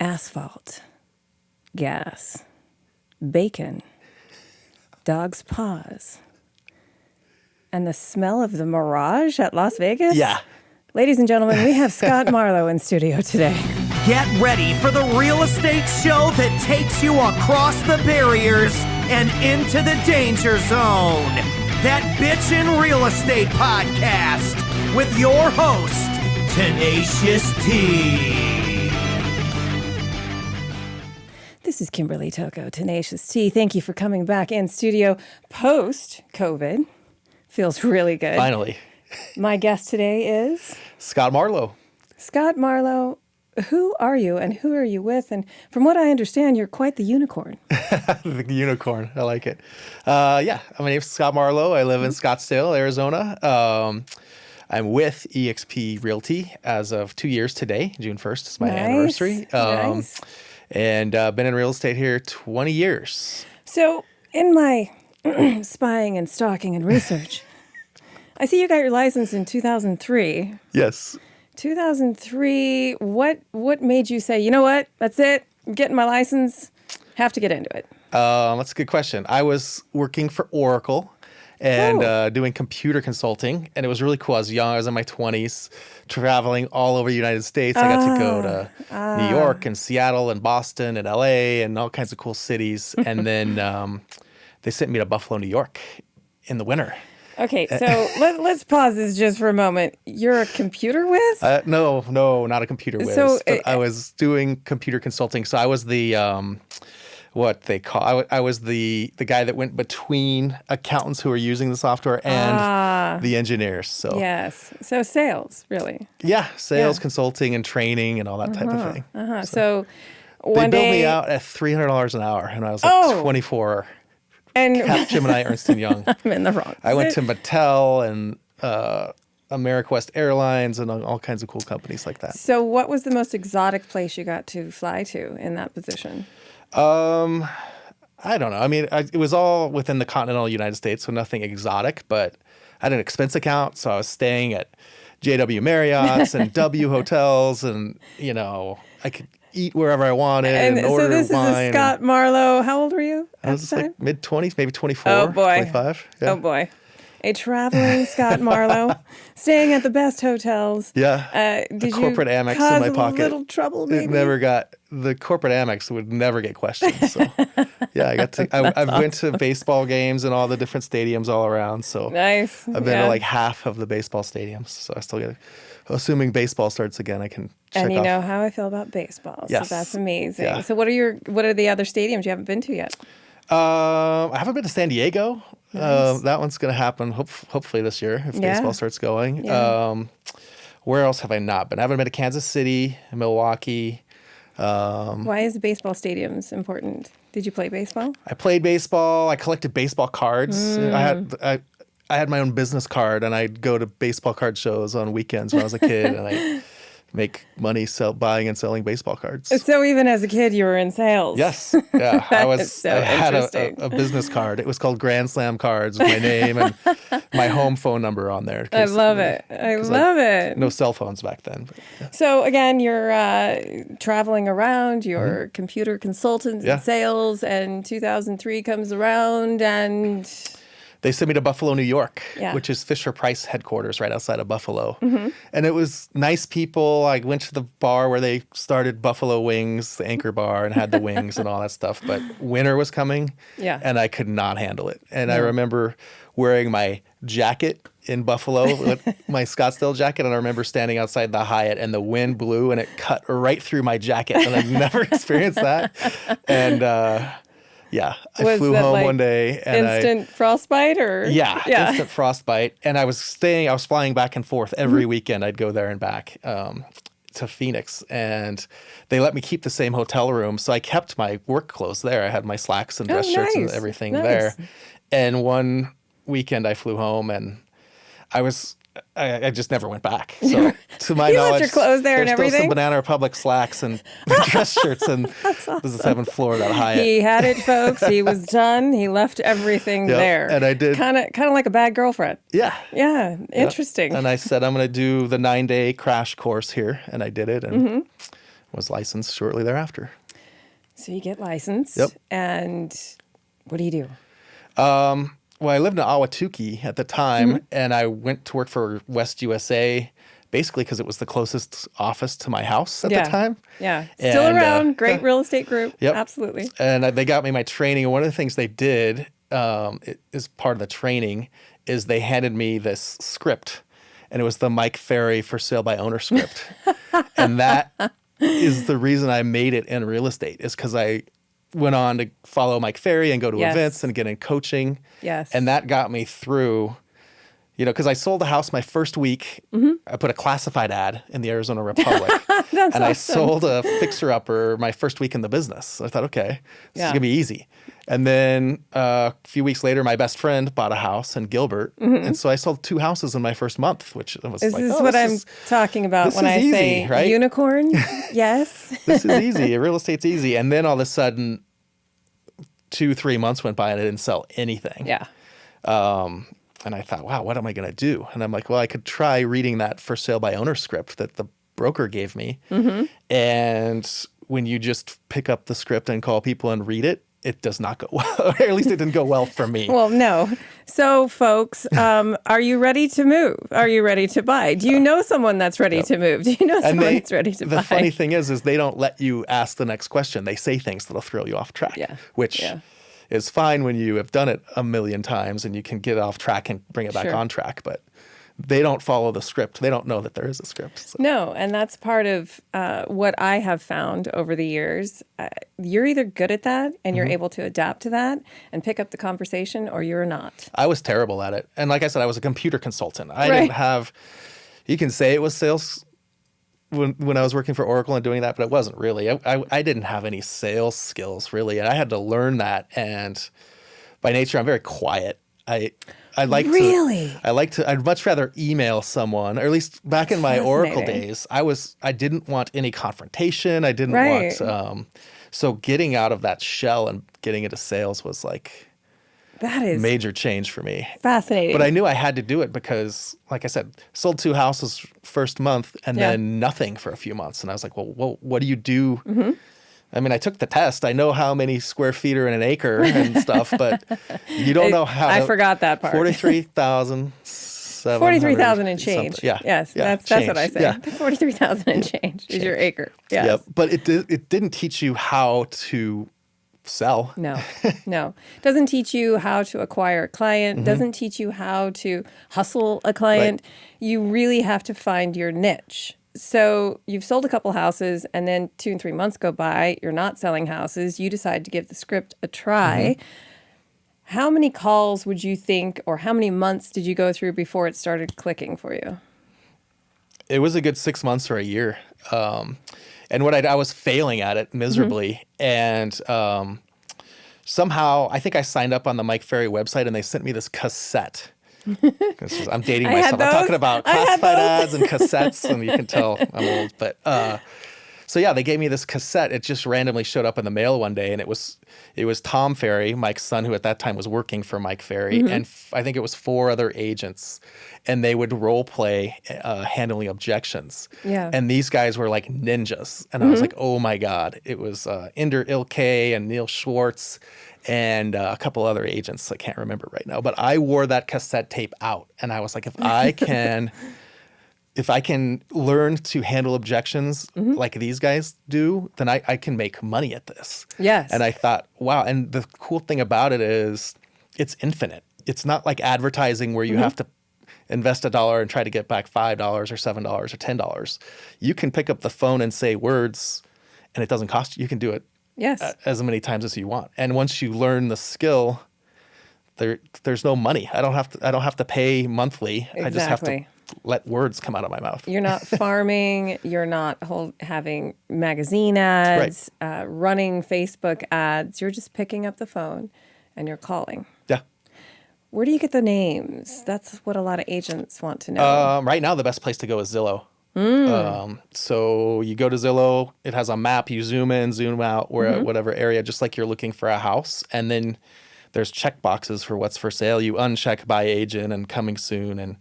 asphalt, gas, bacon, dog's paws, and the smell of the Mirage at Las Vegas? Yeah. Ladies and gentlemen, we have Scott Marlow in studio today. Get ready for the real estate show that takes you across the barriers and into the danger zone. That Bitchin' Real Estate Podcast with your host, Tenacious T. This is Kimberly Tocco, Tenacious T. Thank you for coming back in studio post-COVID. Feels really good. Finally. My guest today is Scott Marlow. Scott Marlow. Who are you and who are you with? And from what I understand, you're quite the unicorn. The unicorn. I like it. My name's Scott Marlow. I live in Scottsdale, Arizona. I'm with eXp Realty as of 2 years today. June 1st is my anniversary. Nice. And been in real estate here 20 years. So in my spying and stalking and research, I see you got your license in 2003. Yes. 2003, what made you say, you know what, that's it, I'm getting my license, have to get into it? That's a good question. I was working for Oracle and doing computer consulting, and it was really cool. I was young, I was in my 20s, traveling all over the United States. I got to go to New York and Seattle and Boston and LA and all kinds of cool cities. And then they sent me to Buffalo, New York in the winter. Okay, so let's pause this just for a moment. You're a computer whiz? No, not a computer whiz. So, but I was doing computer consulting. So I was the what they call. I was the guy that went between accountants who were using the software and the engineers. So yes, so sales really. Yeah, sales, consulting, and training, and all that type of thing. So one they day billed me out at $300 an hour, and I was like 24. And Capgemini, Ernst & Young. I'm in the wrong. I went to Mattel and AmeriQuest Airlines and all kinds of cool companies like that. So what was the most exotic place you got to fly to in that position? I don't know. I mean, it was all within the continental United States, so nothing exotic, but I had an expense account, so I was staying at JW Marriott's and W Hotels, and, I could eat wherever I wanted and order so this wine. Is a Scott Marlow. How old were you I was like mid-20s, maybe 24, oh boy. 25. Yeah. Oh, boy. A traveling Scott Marlow, staying at the best hotels. Yeah. Did corporate you Amex cause in my pocket. A little trouble, maybe? The corporate Amex would never get questioned. So, yeah, I went to baseball games and all the different stadiums all around. So, nice. I've been to like half of the baseball stadiums. So, I still get assuming baseball starts again, I can check And you off. know how I feel about baseball. Yes. So, that's amazing. Yeah. So, what are the other stadiums you haven't been to yet? I haven't been to San Diego. Nice. That one's going to happen hopefully this year if baseball starts going. Yeah. Where else have I not been? I haven't been to Kansas City, Milwaukee. Why is baseball stadiums important? Did you play baseball? I played baseball. I collected baseball cards. I had my own business card, and I'd go to baseball card shows on weekends when I was a kid, and I make money buying and selling baseball cards. So even as a kid, you were in sales. Yes. Yeah. I had interesting. a business card. It was called Grand Slam Cards with my name and my home phone number on there. I love it. I love it. No cell phones back then. But, yeah. So again, you're traveling around, you're computer consultant in sales, and 2003 comes around and... They sent me to Buffalo, New York, Yeah. which is Fisher-Price headquarters right outside of Buffalo. And it was nice people. I went to the bar where they started Buffalo Wings, the Anchor Bar, and had the wings and all that stuff. But winter was coming, and I could not handle it. And I remember wearing my jacket in Buffalo, my Scottsdale jacket, and I remember standing outside the Hyatt, and the wind blew, and it cut right through my jacket. And I'd never experienced that. And... I flew home one day. And instant frostbite or? Yeah, instant frostbite. And I was flying back and forth every weekend. I'd go there and back to Phoenix. And they let me keep the same hotel room. So I kept my work clothes there. I had my slacks and dress shirts and everything there. And one weekend I flew home and I just never went back. So to my knowledge, left your clothes there and everything? There's still some Banana Republic slacks and dress shirts and awesome. This is the 7th floor of that Hyatt. He had it, folks. He was done. He left everything there. And I did. Kind of like a bad girlfriend. Yeah. Yeah. Interesting. And I said, I'm going to do the 9-day crash course here. And I did it. And Was licensed shortly thereafter. So you get licensed. Yep. And what do you do? Well, I lived in Ahwatukee at the time, and I went to work for West USA basically because it was the closest office to my house at the time. Yeah. Still And, around. Great real estate group. Yep. Absolutely. And they got me my training. And one of the things they did is part of the training is they handed me this script, and it was the Mike Ferry for sale by owner script. And that is the reason I made it in real estate, is because I went on to follow Mike Ferry and go to events and get in coaching. Yes. And that got me through, because I sold a house my first week. I put a classified ad in the Arizona Republic. That's and awesome. I sold a fixer-upper my first week in the business. So I thought, okay, this is going to be easy. And then a few weeks later, my best friend bought a house in Gilbert. And so I sold 2 houses in my first month, which was This like, is what I'm talking about when I say right? unicorn. Yes. This is easy. Real estate's easy. And then all of a sudden, 2-3 months went by and I didn't sell anything. Yeah. And I thought, wow, what am I going to do? And I'm like, well, I could try reading that for sale by owner script that the broker gave me. And when you just pick up the script and call people and read it, it does not go well. Or at least it didn't go well for me. Well, no. So, folks, are you ready to move? Are you ready to buy? Do you know someone that's ready to move? Do you know someone that's ready to buy? The funny thing is they don't let you ask the next question. They say things that'll throw you off track, which is fine when you have done it a million times and you can get off track and bring it back on track. But they don't follow the script. They don't know that there is a script. So. No, and that's part of what I have found over the years. You're either good at that and you're able to adapt to that and pick up the conversation, or you're not. I was terrible at it. And like I said, I was a computer consultant. I didn't have, you can say it was sales when I was working for Oracle and doing that, but it wasn't really. I didn't have any sales skills really. And I had to learn that. And by nature, I'm very quiet. I'd much rather email someone, or at least back in my Oracle days, I didn't want any confrontation. I didn't want, so getting out of that shell and getting into sales was like that is major change for me. Fascinating. But I knew I had to do it because, like I said, sold 2 houses first month and then nothing for a few months. And I was like, well, what do you do? I mean, I took the test. I know how many square feet are in an acre and stuff, but you don't know how. I forgot that part. 43,000. 43,000 and change. Something. Yeah. Yes, that's what I say. Yeah. 43,000 and change is your acre. Yes. Yep. But it didn't teach you how to sell. No. Doesn't teach you how to acquire a client. Doesn't teach you how to hustle a client. You really have to find your niche. So you've sold a couple houses and then 2 and 3 months go by. You're not selling houses. You decide to give the script a try. How many calls would you think, or how many months did you go through before it started clicking for you? It was a good 6 months or a year. And what I was failing at it miserably. And somehow I think I signed up on the Mike Ferry website and they sent me this cassette. I'm dating myself. I'm talking about classified ads and cassettes, and you can tell I'm old. But so yeah, they gave me this cassette. It just randomly showed up in the mail one day, and it was Tom Ferry, Mike's son, who at that time was working for Mike Ferry, and I think it was 4 other agents, and they would role play handling objections. Yeah. And these guys were like ninjas, and I was like, oh my god! It was Inder Ilkay and Neil Schwartz. And a couple other agents I can't remember right now. But I wore that cassette tape out. And I was like, if I can learn to handle objections like these guys do, then I can make money at this. Yes. And I thought, wow. And the cool thing about it is it's infinite. It's not like advertising where you have to invest $1 and try to get back $5 or $7 or $10. You can pick up the phone and say words and it doesn't cost you. You can do it. Yes. As many times as you want. And once you learn the skill, there's no money. I don't have to pay monthly. Exactly. I just have to let words come out of my mouth. You're not farming. You're not having magazine ads, running Facebook ads. You're just picking up the phone and you're calling. Yeah. Where do you get the names? That's what a lot of agents want to know. Right now, the best place to go is Zillow. So you go to Zillow, it has a map, you zoom in, zoom out, whatever area, just like you're looking for a house. And then there's check boxes for what's for sale. You uncheck by agent and coming soon. And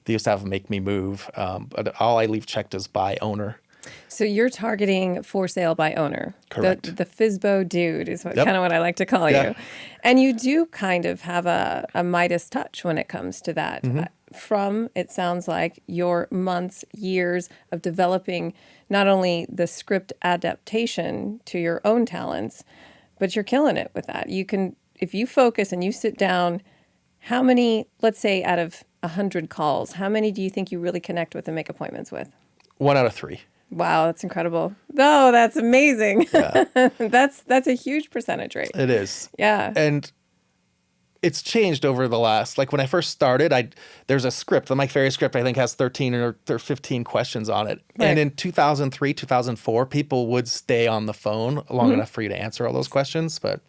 they used to have make me move. But all I leave checked is by owner. So you're targeting for sale by owner. Correct. The FSBO Dude is Yep. kind of what I like to call Yeah. you. And you do kind of have a Midas touch when it comes to that. From, it sounds like, your months, years of developing not only the script adaptation to your own talents, but you're killing it with that. You can, if you focus and you sit down, how many, let's say out of 100 calls, how many do you think you really connect with and make appointments with? 1 out of 3. Wow, that's incredible. Oh, that's amazing. Yeah. That's a huge percentage rate. It is. Yeah. And it's changed over the last, like when I first started, there's a script. The Mike Ferry script, I think, has 13 or 15 questions on it. Right. And in 2003, 2004, people would stay on the phone long enough for you to answer all those questions. But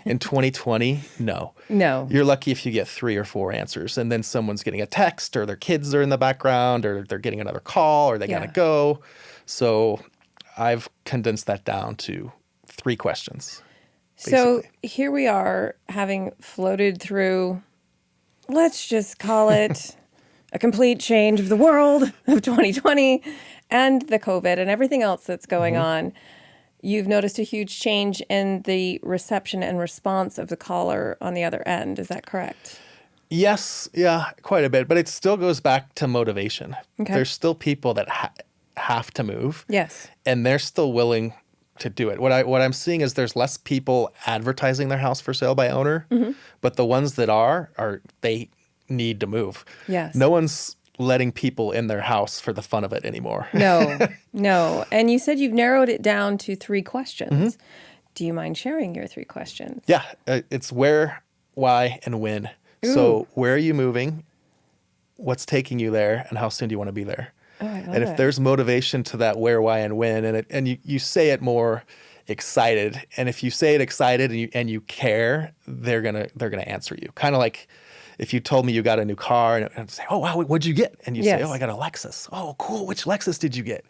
in 2020, no. No. You're lucky if you get 3 or 4 answers. And then someone's getting a text, or their kids are in the background, or they're getting another call, or they got to go. So I've condensed that down to 3 questions. So basically. here we are, having floated through, let's just call it a complete change of the world of 2020 and the COVID and everything else that's going on. You've noticed a huge change in the reception and response of the caller on the other end. Is that correct? Yes, yeah, quite a bit. But it still goes back to motivation. Okay. There's still people that have to move. Yes. And they're still willing to do it. What I'm seeing is there's less people advertising their house for sale by owner, but the ones that are they need to move. Yes. No one's letting people in their house for the fun of it anymore. No. And you said you've narrowed it down to 3 questions. Do you mind sharing your 3 questions? Yeah, it's where, why, and when. So where are you moving? What's taking you there? And how soon do you want to be there? Oh, I love And if there's motivation to that where, why, and when, and you say it more excited, and if you say it excited and you care, they're gonna answer you. Kind of like if you told me you got a new car and say, oh wow, what'd you get? And you say, oh, I got a Lexus. Oh, cool. Which Lexus did you get?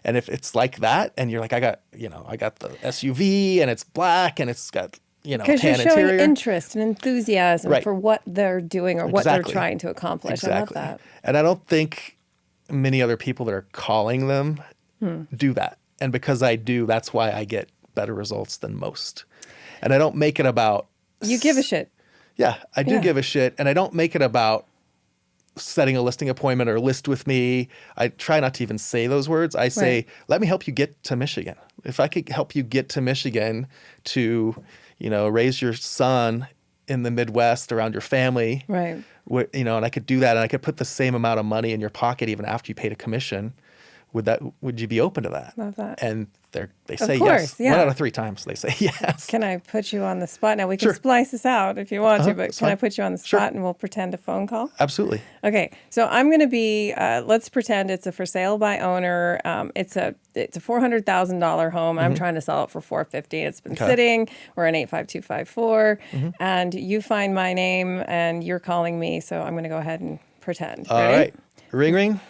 And if it's like that, and you're like, I got the SUV and it's black and it's got because tan you're showing interior. interest and enthusiasm for what they're doing or what they're trying to accomplish. Exactly. I love that. And I don't think many other people that are calling them do that. And because I do, that's why I get better results than most. And I don't make it about... You give a shit. Yeah, I do give a shit. And I don't make it about setting a listing appointment or list with me. I try not to even say those words. I say, let me help you get to Michigan. If I could help you get to Michigan to, raise your son in the Midwest around your family, right? And I could do that, and I could put the same amount of money in your pocket even after you paid a commission. Would you be open to that? Love that. And they say of course, yes. Yeah. 1 out of 3 times they say yes. Can I put you on the spot? Now we can splice this out if you want to, but can I put you on the spot and we'll pretend a phone call? Absolutely. Okay, so I'm going to be. Let's pretend it's a for sale by owner. It's a $400,000 home. I'm trying to sell it for $450,000. It's been sitting. We're in 85254, and you find my name and you're calling me. So I'm going to go ahead and pretend. All right. Ring, ring.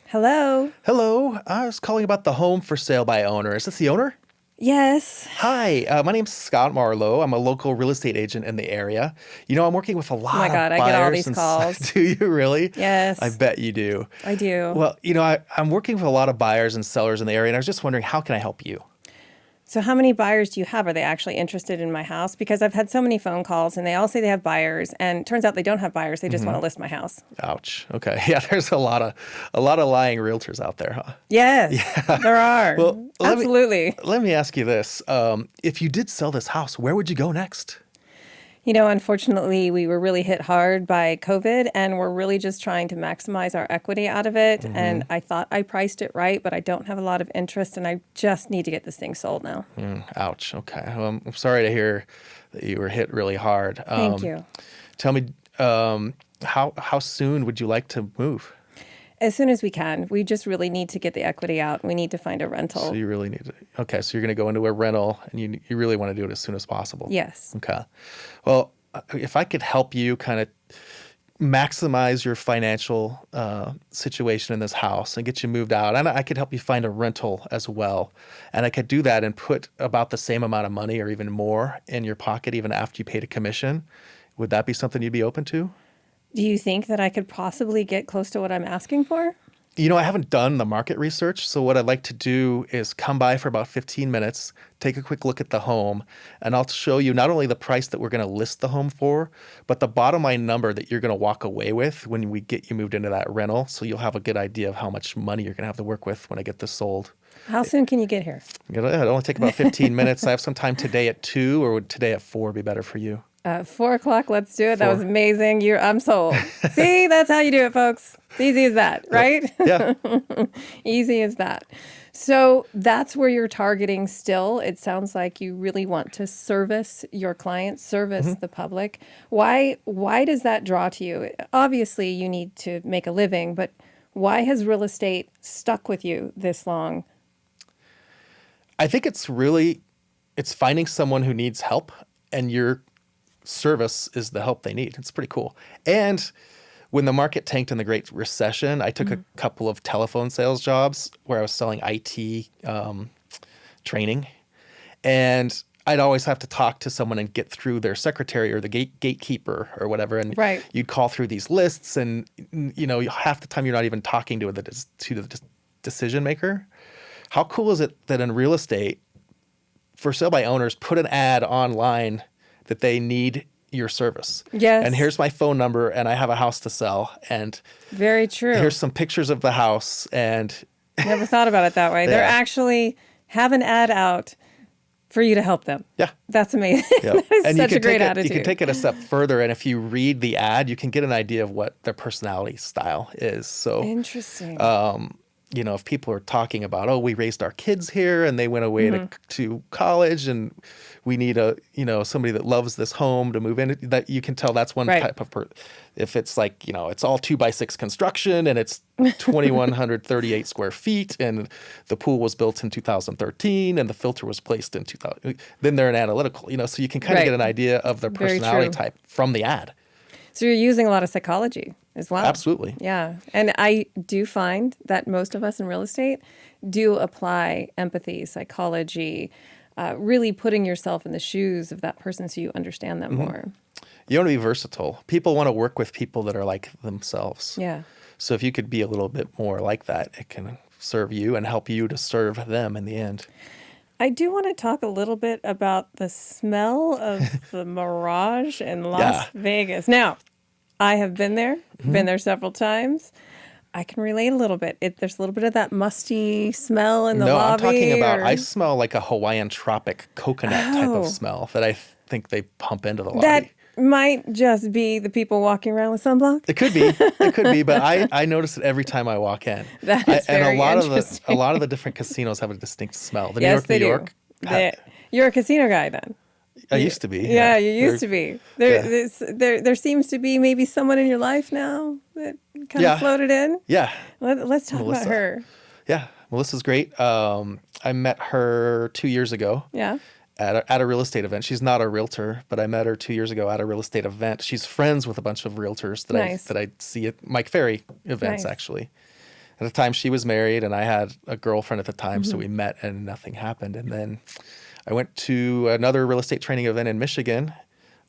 Hello. Hello. I was calling about the home for sale by owner. Is this the owner? Yes. Hi, my name's Scott Marlow. I'm a local real estate agent in the area. I'm working with a lot of buyers. Oh my God, I get all these calls. Do you really? Yes. I bet you do. I do. Well, I'm working with a lot of buyers and sellers in the area, and I was just wondering, how can I help you? So how many buyers do you have? Are they actually interested in my house? Because I've had so many phone calls and they all say they have buyers, and it turns out they don't have buyers. They just want to list my house. Ouch. Okay. Yeah, there's a lot of lying realtors out there, huh? Yes, there are. Well, absolutely. Let me ask you this. If you did sell this house, where would you go next? Unfortunately, we were really hit hard by COVID, and we're really just trying to maximize our equity out of it. And I thought I priced it right, but I don't have a lot of interest, and I just need to get this thing sold now. Ouch. Okay. Well, I'm sorry to hear that you were hit really hard. Thank you. Tell me, how soon would you like to move? As soon as we can. We just really need to get the equity out. We need to find a rental. So you really need to. Okay, so you're going to go into a rental, and you really want to do it as soon as possible. Yes. Okay. Well, if I could help you kind of maximize your financial situation in this house and get you moved out, and I could help you find a rental as well, and I could do that and put about the same amount of money or even more in your pocket even after you paid a commission, would that be something you'd be open to? Do you think that I could possibly get close to what I'm asking for? I haven't done the market research. So what I'd like to do is come by for about 15 minutes, take a quick look at the home, and I'll show you not only the price that we're going to list the home for, but the bottom line number that you're going to walk away with when we get you moved into that rental. So you'll have a good idea of how much money you're going to have to work with when I get this sold. How soon can you get here? It'll only take about 15 minutes. I have some time today at 2, or would today at 4 be better for you? 4 o'clock, let's do it. That was amazing. I'm sold. See, that's how you do it, folks. It's easy as that, right? Yeah. Easy as that. So that's where you're targeting still. It sounds like you really want to service your clients, service the public. Why does that draw to you? Obviously, you need to make a living, but why has real estate stuck with you this long? I think it's finding someone who needs help, and your service is the help they need. It's pretty cool. And when the market tanked in the Great Recession, I took a couple of telephone sales jobs where I was selling IT training. And I'd always have to talk to someone and get through their secretary or the gatekeeper or whatever. And you'd call through these lists, and half the time you're not even talking to the decision maker. How cool is it that in real estate, for sale by owners, put an ad online that they need your service. Yes. And here's my phone number, and I have a house to sell. And very true. Here's some pictures of the house. And never thought about it that way. They're actually have an ad out for you to help them. Yeah. That's amazing. Yeah. That is and such a great attitude. You can take it a step further, and if you read the ad, you can get an idea of what their personality style is. So interesting. If people are talking about, we raised our kids here and they went away to college, and we need somebody that loves this home to move in, that you can tell that's one type of if it's like, it's all 2x6 construction and it's 2,138 square feet and the pool was built in 2013 and the filter was placed in 2000, then they're an analytical, so you can kind of get an idea of their personality type from the ad. So you're using a lot of psychology as well. Absolutely. Yeah. And I do find that most of us in real estate do apply empathy, psychology, really putting yourself in the shoes of that person so you understand them more. You want to be versatile. People want to work with people that are like themselves. Yeah. So if you could be a little bit more like that, it can serve you and help you to serve them in the end. I do want to talk a little bit about the smell of the Mirage in Las Vegas. Now, I have been there several times. I can relate a little bit. There's a little bit of that musty smell in the lobby. No, I'm talking about, I smell like a Hawaiian tropic coconut type of smell that I think they pump into the lobby. That might just be the people walking around with sunblock. It could be, but I notice it every time I walk in. That is very interesting. A lot of the different casinos have a distinct smell. The yes, New York. You're a casino guy then. I used to be. Yeah, you used to be. There seems to be maybe someone in your life now that kind of floated in. Yeah. Let's talk about her. Yeah, Melissa's great. I met her 2 years ago. Yeah. At a real estate event. She's not a realtor, but I met her 2 years ago at a real estate event. She's friends with a bunch of realtors that I see at Mike Ferry events, actually. At the time, she was married, and I had a girlfriend at the time, so we met, and nothing happened. And then I went to another real estate training event in Michigan.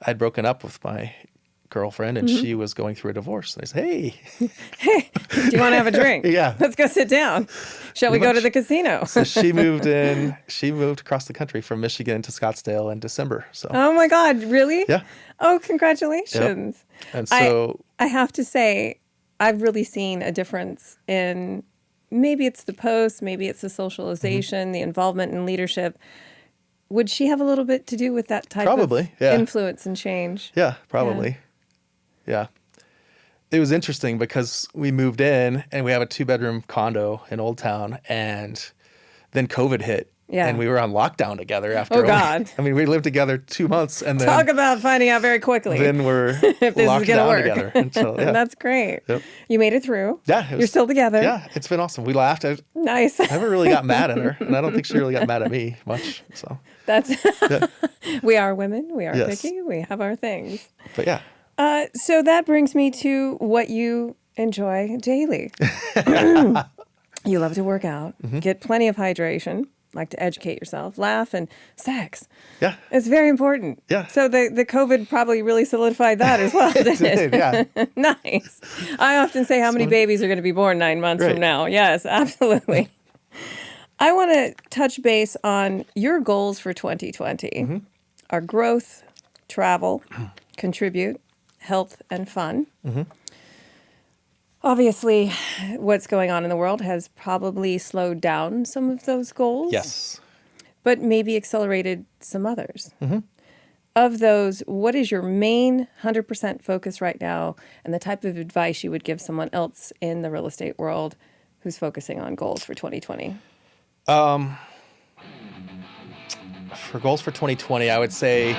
I'd broken up with my girlfriend, and she was going through a divorce. And I said, hey, do you want to have a drink? Yeah. Let's go sit down. Shall we go to the casino? So she moved across the country from Michigan to Scottsdale in December. So. Oh my God, really? Yeah. Oh, congratulations. Yep. And so I have to say, I've really seen a difference in, maybe it's the posts, maybe it's the socialization, the involvement in leadership. Would she have a little bit to do with that type of influence and change? Yeah, probably. Yeah. It was interesting because we moved in and we have a 2-bedroom condo in Old Town, and then COVID hit. Yeah. And we were on lockdown together after. Oh, God. I mean, we lived together 2 months, and then talk about finding out very quickly. Then we're if this locked is gonna down work. together. Until, That's great. Yep. You made it through. Yeah. You're still together. Yeah, it's been awesome. We laughed. Nice. I never really got mad at her, and I don't think she really got mad at me much. So that's we are women. We are picky. We have our things. But yeah. So that brings me to what you enjoy daily. You love to work out, get plenty of hydration. like to educate yourself, laugh, and sex. Yeah. It's very important. Yeah. So the COVID probably really solidified that as well, didn't it? Yeah. Nice. I often say how many babies are going to be born 9 months Right. from now. Yes, absolutely. I want to touch base on your goals for 2020 are growth, travel, contribute, health, and fun. Obviously, what's going on in the world has probably slowed down some of those goals. Yes. But maybe accelerated some others. Of those, what is your main 100% focus right now and the type of advice you would give someone else in the real estate world who's focusing on goals for 2020? For goals for 2020, I would say